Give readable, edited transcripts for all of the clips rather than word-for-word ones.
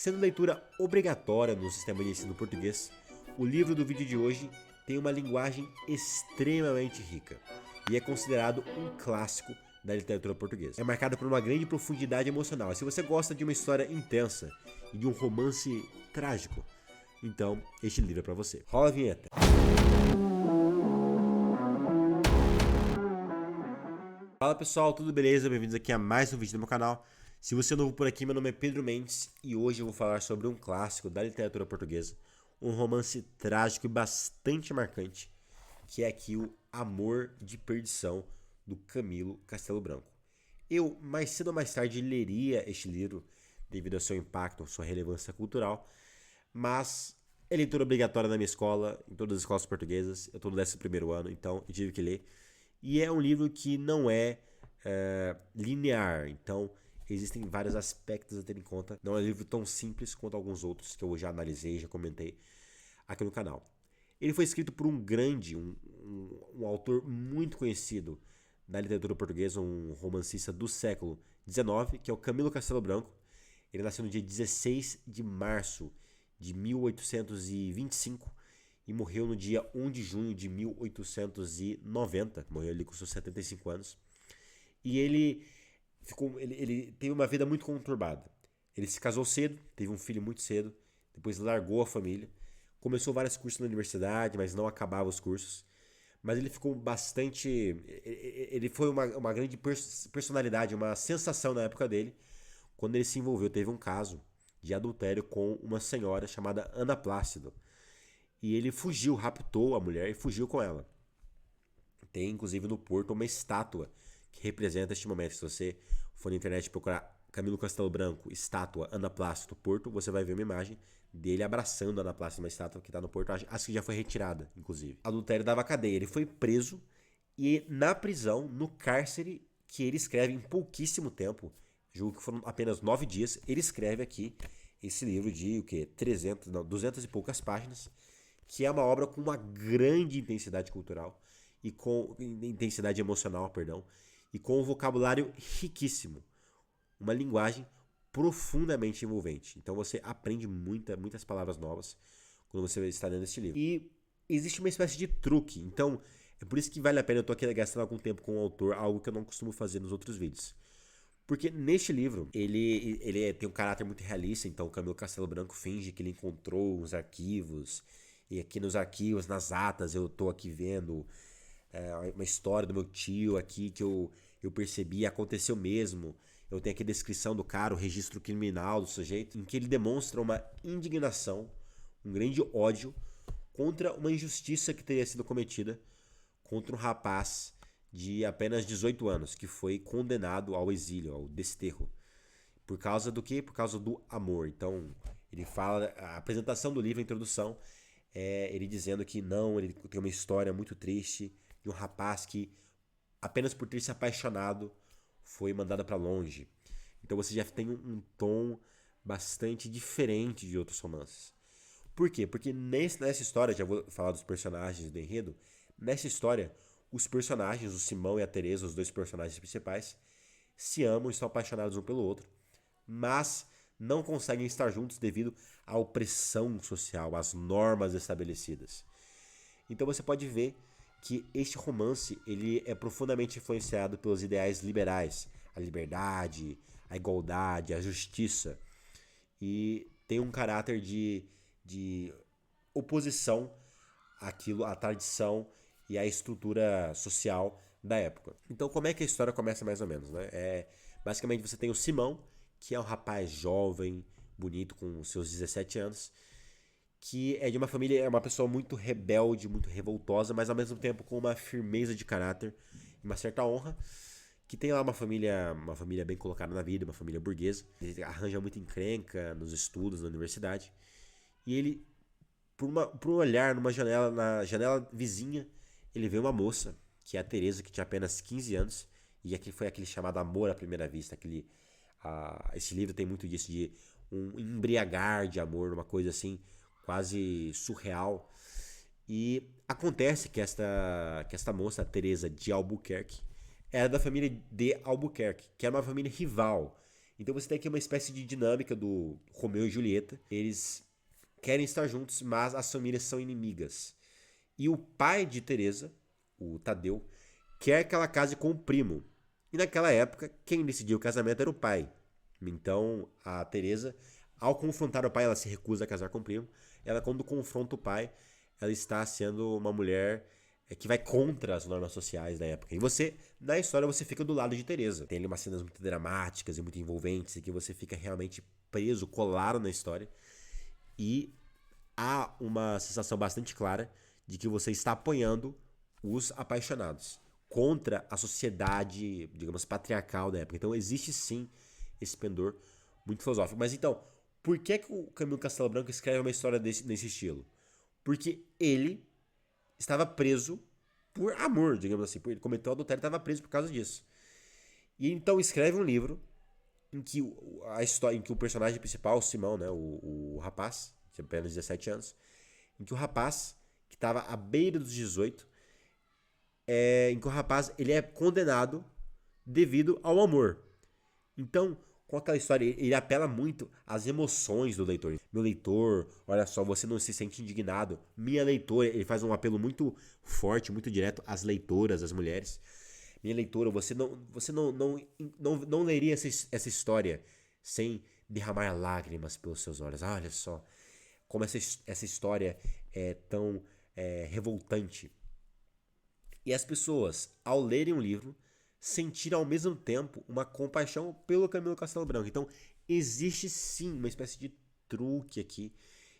Sendo leitura obrigatória no sistema de ensino português, o livro do vídeo de hoje tem uma linguagem extremamente rica e é considerado um clássico da literatura portuguesa. É marcado por uma grande profundidade emocional. E se você gosta de uma história intensa e de um romance trágico, então este livro é para você. Rola a vinheta. Fala pessoal, tudo beleza? Bem-vindos aqui a mais um vídeo do meu canal. Se você é novo por aqui, meu nome é Pedro Mendes e hoje eu vou falar sobre um clássico da literatura portuguesa, um romance trágico e bastante marcante, que é aqui o Amor de Perdição, do Camilo Castelo Branco. Eu, mais cedo ou mais tarde, leria este livro devido ao seu impacto, sua relevância cultural, mas é leitura obrigatória na minha escola, em todas as escolas portuguesas. Eu estou no 11º ano, então eu tive que ler. E é um livro que não é linear, então existem vários aspectos a ter em conta. Não é um livro tão simples quanto alguns outros que eu já analisei, já comentei aqui no canal. Ele foi escrito por um grande, um autor muito conhecido da literatura portuguesa, um romancista do século XIX, que é o Camilo Castelo Branco. Ele nasceu no dia 16 de março de 1825 e morreu no dia 1 de junho de 1890. Morreu ali com seus 75 anos. E ele teve uma vida muito conturbada. Ele se casou cedo, teve um filho muito cedo, depois largou a família, começou vários cursos na universidade, mas não acabava os cursos. Mas ele ficou bastante... Ele foi uma grande personalidade, uma sensação na época dele, quando ele se envolveu, teve um caso de adultério com uma senhora chamada Ana Plácido. E ele fugiu, raptou a mulher e fugiu com ela. Tem inclusive no Porto uma estátua que representa este momento. Se você for na internet procurar Camilo Castelo Branco, estátua Ana Plácido Porto, você vai ver uma imagem dele abraçando a Ana Plácido, uma estátua que está no Porto. Acho que já foi retirada, inclusive. Adultério dava cadeia. Ele foi preso e na prisão, no cárcere, que ele escreve em pouquíssimo tempo, julgo que foram apenas 9 dias, ele escreve aqui esse livro de 200 e poucas páginas, que é uma obra com uma grande intensidade cultural e com intensidade emocional, e com um vocabulário riquíssimo, uma linguagem profundamente envolvente. Então você aprende muitas palavras novas quando você está lendo este livro. E existe uma espécie de truque, então é por isso que vale a pena eu estou aqui gastando algum tempo com o autor, algo que eu não costumo fazer nos outros vídeos. Porque neste livro, ele tem um caráter muito realista, então o Camilo Castelo Branco finge que ele encontrou os arquivos, e aqui nos arquivos, nas atas, eu tô aqui vendo uma história do meu tio aqui que eu percebi, aconteceu mesmo. Eu tenho aqui a descrição do cara, o registro criminal do sujeito, em que ele demonstra uma indignação, um grande ódio contra uma injustiça que teria sido cometida contra um rapaz de apenas 18 anos, que foi condenado ao exílio, ao desterro. Por causa do quê? Por causa do amor. Então, ele fala, a apresentação do livro, a introdução, é ele dizendo que não, ele tem uma história muito triste de um rapaz que, apenas por ter se apaixonado, foi mandado para longe. Então você já tem um tom bastante diferente de outros romances. Por quê? Porque nessa história, já vou falar dos personagens do enredo, nessa história, os personagens, o Simão e a Teresa, os dois personagens principais, se amam e estão apaixonados um pelo outro, mas não conseguem estar juntos devido à opressão social, às normas estabelecidas. Então você pode ver que este romance ele é profundamente influenciado pelos ideais liberais, a liberdade, a igualdade, a justiça, e tem um caráter de oposição àquilo, à tradição e à estrutura social da época. Então como é que a história começa mais ou menos, né? Basicamente você tem o Simão, que é um rapaz jovem, bonito, com seus 17 anos, que é de uma família, é uma pessoa muito rebelde, muito revoltosa, mas ao mesmo tempo com uma firmeza de caráter e uma certa honra, que tem lá uma família bem colocada na vida, uma família burguesa. Ele arranja muita encrenca nos estudos, na universidade, e ele, por um olhar na janela vizinha, ele vê uma moça, que é a Teresa, que tinha apenas 15 anos, e aqui foi aquele chamado amor à primeira vista, esse livro tem muito disso, de um embriagar de amor, uma coisa assim, quase surreal. E acontece que esta moça, a Teresa de Albuquerque, era da família de Albuquerque, que era uma família rival. Então você tem aqui uma espécie de dinâmica do Romeu e Julieta. Eles querem estar juntos, mas as famílias são inimigas. E o pai de Teresa, o Tadeu, quer que ela case com o primo. E naquela época, quem decidiu o casamento era o pai. Então a Teresa, ao confrontar o pai, ela se recusa a casar com o primo. Ela, quando confronta o pai, ela está sendo uma mulher que vai contra as normas sociais da época. E você, na história, você fica do lado de Teresa. Tem ali umas cenas muito dramáticas e muito envolventes, e que você fica realmente preso, colado na história. E há uma sensação bastante clara de que você está apoiando os apaixonados contra a sociedade, digamos, patriarcal da época. Então existe sim esse pendor muito filosófico. Mas então, por que o Camilo Castelo Branco escreve uma história nesse estilo? Porque ele estava preso por amor, digamos assim. Ele cometeu adultério e estava preso por causa disso. E então escreve um livro em que a história, em que o personagem principal, o Simão, né, o rapaz, de apenas 17 anos, em que o rapaz, que estava à beira dos 18, em que o rapaz ele é condenado devido ao amor. Então, com aquela história, ele apela muito às emoções do leitor. Meu leitor, olha só, você não se sente indignado. Minha leitora, ele faz um apelo muito forte, muito direto às leitoras, às mulheres. Minha leitora, você não leria essa história sem derramar lágrimas pelos seus olhos. Olha só como essa história é tão revoltante. E as pessoas, ao lerem um livro, sentiram ao mesmo tempo uma compaixão pelo Camilo Castelo Branco. Então, existe sim uma espécie de truque aqui.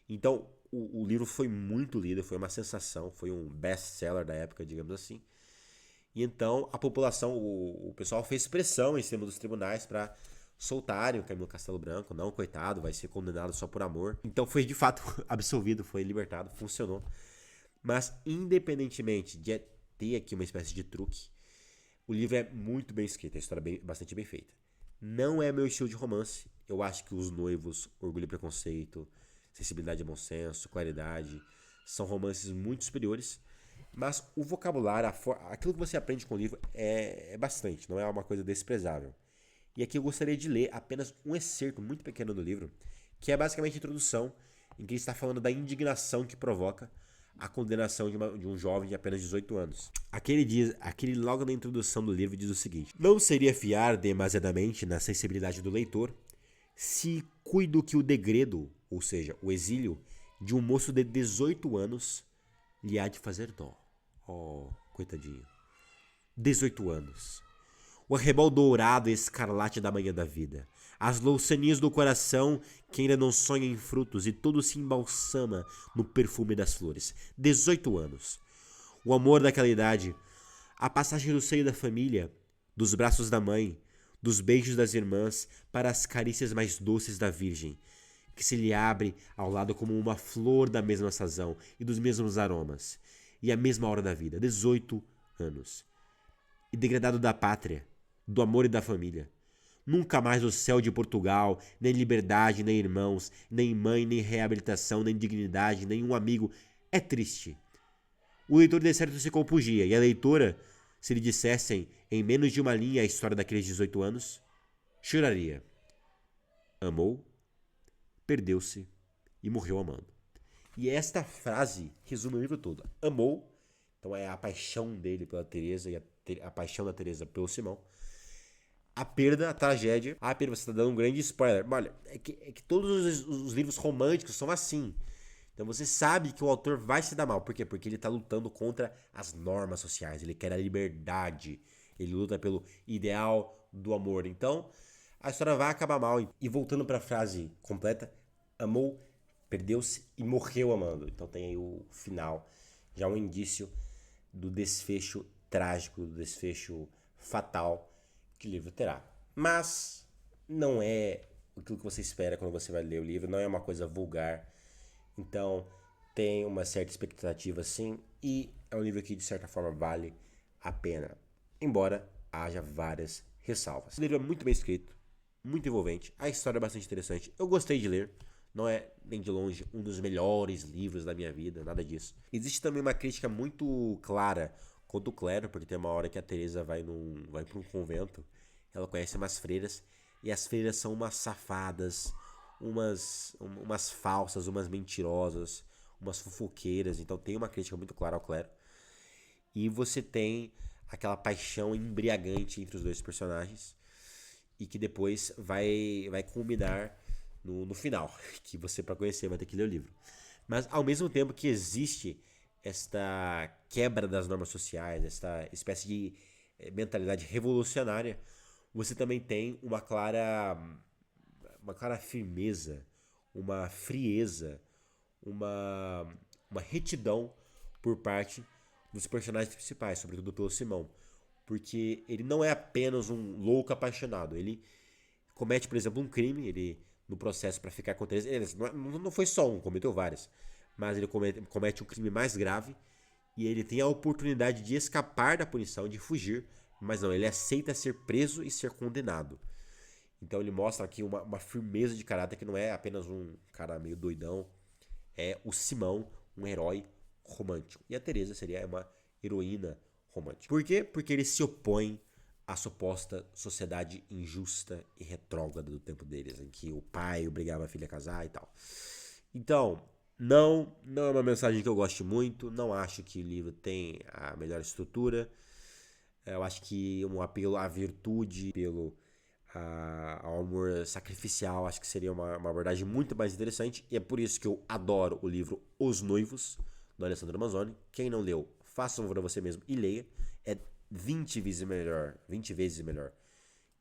Então, o livro foi muito lido, foi uma sensação, foi um best-seller da época, digamos assim. E então, a população, o pessoal fez pressão em cima dos tribunais para soltarem o Camilo Castelo Branco. Não, coitado, vai ser condenado só por amor. Então, foi de fato absolvido, foi libertado, funcionou. Mas, independentemente de ter aqui uma espécie de truque, o livro é muito bem escrito, a história é bastante bem feita. Não é meu estilo de romance. Eu acho que Os Noivos, Orgulho e Preconceito, Sensibilidade e Bom Senso, Claridade, são romances muito superiores. Mas o vocabulário, aquilo que você aprende com o livro é bastante, não é uma coisa desprezável. E aqui eu gostaria de ler apenas um excerto muito pequeno do livro, que é basicamente a introdução, em que ele está falando da indignação que provoca a condenação de um jovem de apenas 18 anos. Aquele logo na introdução do livro diz o seguinte: não seria fiar demasiadamente na sensibilidade do leitor se cuido que o degredo, ou seja, o exílio, de um moço de 18 anos lhe há de fazer dó. Oh, coitadinho. 18 anos. O arrebol dourado e escarlate da manhã da vida. As louçanias do coração que ainda não sonha em frutos e todo se embalsama no perfume das flores. 18 anos. O amor daquela idade. A passagem do seio da família, dos braços da mãe, dos beijos das irmãs para as carícias mais doces da Virgem, que se lhe abre ao lado como uma flor da mesma sazão e dos mesmos aromas. E a mesma hora da vida. 18 anos. E degradado da pátria, do amor e da família. Nunca mais o céu de Portugal, nem liberdade, nem irmãos, nem mãe, nem reabilitação, nem dignidade, nem um amigo. É triste. O leitor de certo se compungia, e a leitora, se lhe dissessem em menos de uma linha a história daqueles 18 anos, choraria. Amou, perdeu-se e morreu amando. E esta frase resume o livro todo. Amou, então é a paixão dele pela Teresa e a paixão da Teresa pelo Simão. A perda, a tragédia. Ah, Pedro, você está dando um grande spoiler. Olha, é que todos os livros românticos são assim. Então você sabe que o autor vai se dar mal. Por quê? Porque ele está lutando contra as normas sociais. Ele quer a liberdade. Ele luta pelo ideal do amor. Então, a história vai acabar mal. E voltando para a frase completa, amou, perdeu-se e morreu amando. Então tem aí o final. Já um indício do desfecho trágico, do desfecho fatal que o livro terá. Mas não é aquilo que você espera quando você vai ler o livro, não é uma coisa vulgar. Então tem uma certa expectativa sim, e é um livro que de certa forma vale a pena, embora haja várias ressalvas. O livro é muito bem escrito, muito envolvente, a história é bastante interessante, eu gostei de ler. Não é nem de longe um dos melhores livros da minha vida, nada disso. Existe também uma crítica muito clara contra o clero, porque tem uma hora que a Teresa vai para um convento, ela conhece umas freiras, E as freiras são umas safadas, umas falsas, umas mentirosas, umas fofoqueiras. Então tem uma crítica muito clara ao clero. E você tem aquela paixão embriagante entre os dois personagens. E que depois vai culminar no final. Que você, para conhecer, vai ter que ler o livro. Mas ao mesmo tempo que existe esta quebra das normas sociais, esta espécie de mentalidade revolucionária, você também tem uma clara firmeza, uma frieza, uma, uma retidão por parte dos personagens principais, sobretudo pelo Simão. Porque ele não é apenas um louco apaixonado, ele comete, por exemplo, um crime, ele no processo para ficar contra eles, não foi só um, cometeu vários, mas ele comete um crime mais grave e ele tem a oportunidade de escapar da punição, de fugir, mas não, ele aceita ser preso e ser condenado. Então ele mostra aqui uma firmeza de caráter que não é apenas um cara meio doidão, é o Simão, um herói romântico. E a Teresa seria uma heroína romântica. Por quê? Porque ele se opõe à suposta sociedade injusta e retrógrada do tempo deles, em que o pai obrigava a filha a casar e tal. Então, não é uma mensagem que eu goste muito, não acho que o livro tem a melhor estrutura. Eu acho que um apelo à virtude, ao amor sacrificial, acho que seria uma abordagem muito mais interessante. E é por isso que eu adoro o livro Os Noivos, do Alessandro Manzoni. Quem não leu, faça um favor a você mesmo e leia. É 20 vezes melhor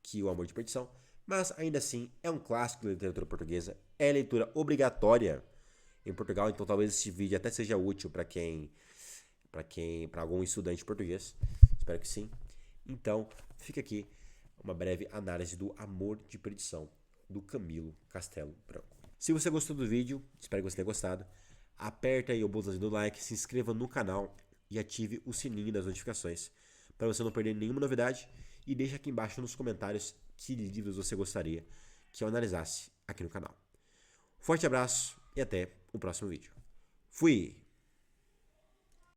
que O Amor de Perdição. Mas ainda assim é um clássico da literatura portuguesa. É leitura obrigatória em Portugal, então talvez esse vídeo até seja útil para algum estudante português. Espero que sim. Então, fica aqui uma breve análise do Amor de Perdição, do Camilo Castelo Branco. Se você gostou do vídeo, espero que você tenha gostado, aperta aí o botãozinho do like, se inscreva no canal e ative o sininho das notificações para você não perder nenhuma novidade e deixa aqui embaixo nos comentários que livros você gostaria que eu analisasse aqui no canal. Forte abraço e até o próximo vídeo. Fui!